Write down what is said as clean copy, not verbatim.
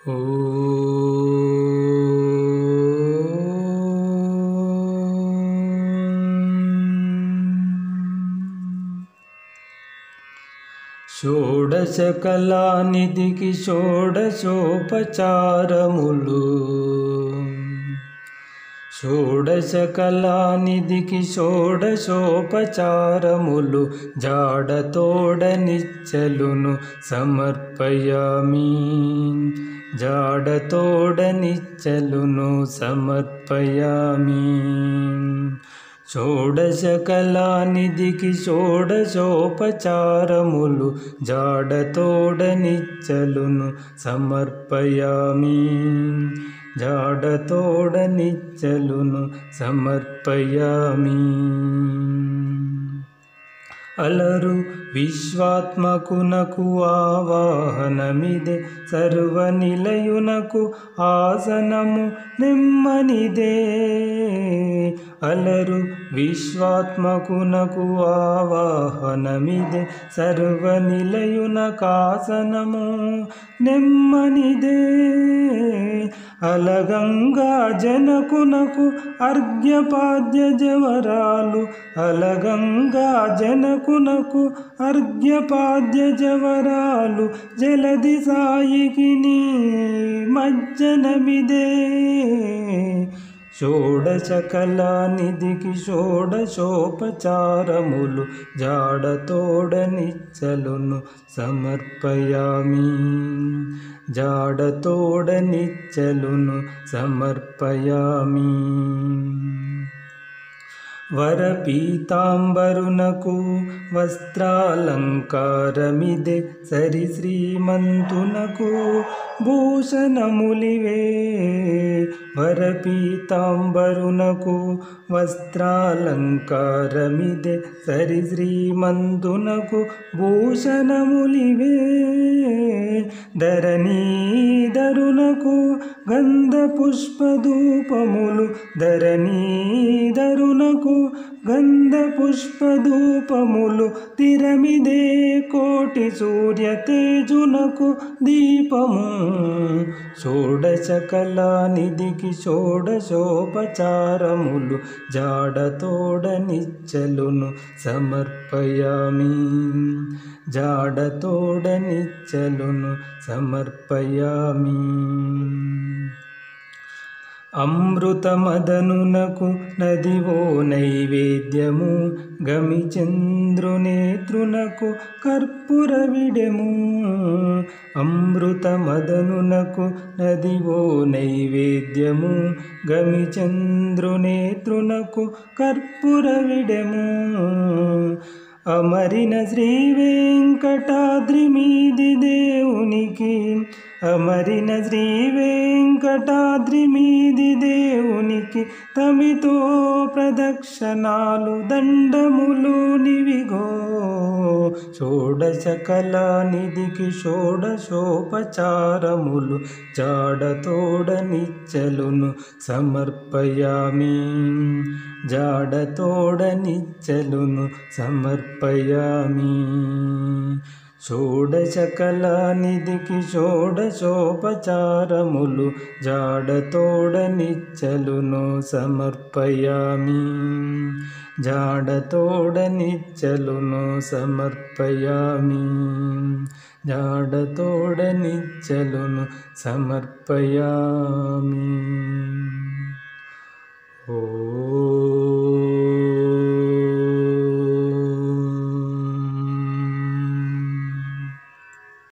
ఓ షోడశకళానిధికి షోడశోపచారములు షోడశకళానిధికి షోడశోపచారములు జాడతోడ నిచ్చలును సమర్పయామి జాడతోడ నిచ్చలును సమర్పయామి షోడశకళానిధికి షోడశోపచారములు జాడతోడ నిచ్చలును సమర్పయామి జాడతోడ నిచ్చలును సమర్పయామి అలరు విశ్వాత్మకునకు ఆవాహనమిదే సర్వనిలయునకు ఆసనము నెమ్మనిదే అలరు విశ్వాత్మకునకు ఆవాహనమిదే సర్వనిలయునకాసనము నెమ్మనిదే అలగంగా జనకునకు అర్ఘ్యపాద్య జవరాలు అలగంగా జనకునకు అర్ఘ్యపాద్య జవరాలు జలది సాయికి మజ్జనమిదే షోడశకళానిధికి షోడశోపచారములు జాడతోడ నిచ్చలును సమర్పయామి జాడతోడ నిచ్చలును సమర్పయామి వరపీతాంబరునకు వస్త్రాలంకారమిదే సరి శ్రీమంతునకు భూషణములివే వరపీతాంబరునకు వస్త్రాలంకారమిదే సరి శ్రీమంతునకు భూషణములివే ధరణీధరునకు గంధ పుష్పధూపములు ధరణీధరునకు గంధ పుష్పధూపములు తిరమిదే కోటి సూర్య తేజునకు దీపము షోడశకళానిధికి షోడశోపచారములు జాడతోడ నిచ్చలును సమర్పయామి జాడతోడ నిచ్చలును సమర్పయామి అమృతమదనునకు నదివో నైవేద్యము గమిచంద్రునేత్రునకు కర్పూర విడెము అమృతమదనునకు నదివో నైవేద్యము గమిచంద్రునేత్రునకు కర్పూర విడెము అమరిన శ్రీ వెంకటాద్రి మీది దేవునికి అమరిన శ్రీ వెంకటాద్రి మీది దేవునికి తమితో ప్రదక్షిణాలు దండములు నివిగో షోడశకళానిధికి షోడశోపచారములు జాడతోడ నిచ్చలును సమర్పయామి జాడతోడ నిచ్చలును సమర్పయామి షోడశకళానిధికి షోడశోపచారములు జాడతోడ నిచ్చలును సమర్పయామి జాడతోడ నిచ్చలును సమర్పయామి జాడతోడ నిచ్చలును సమర్పయామి.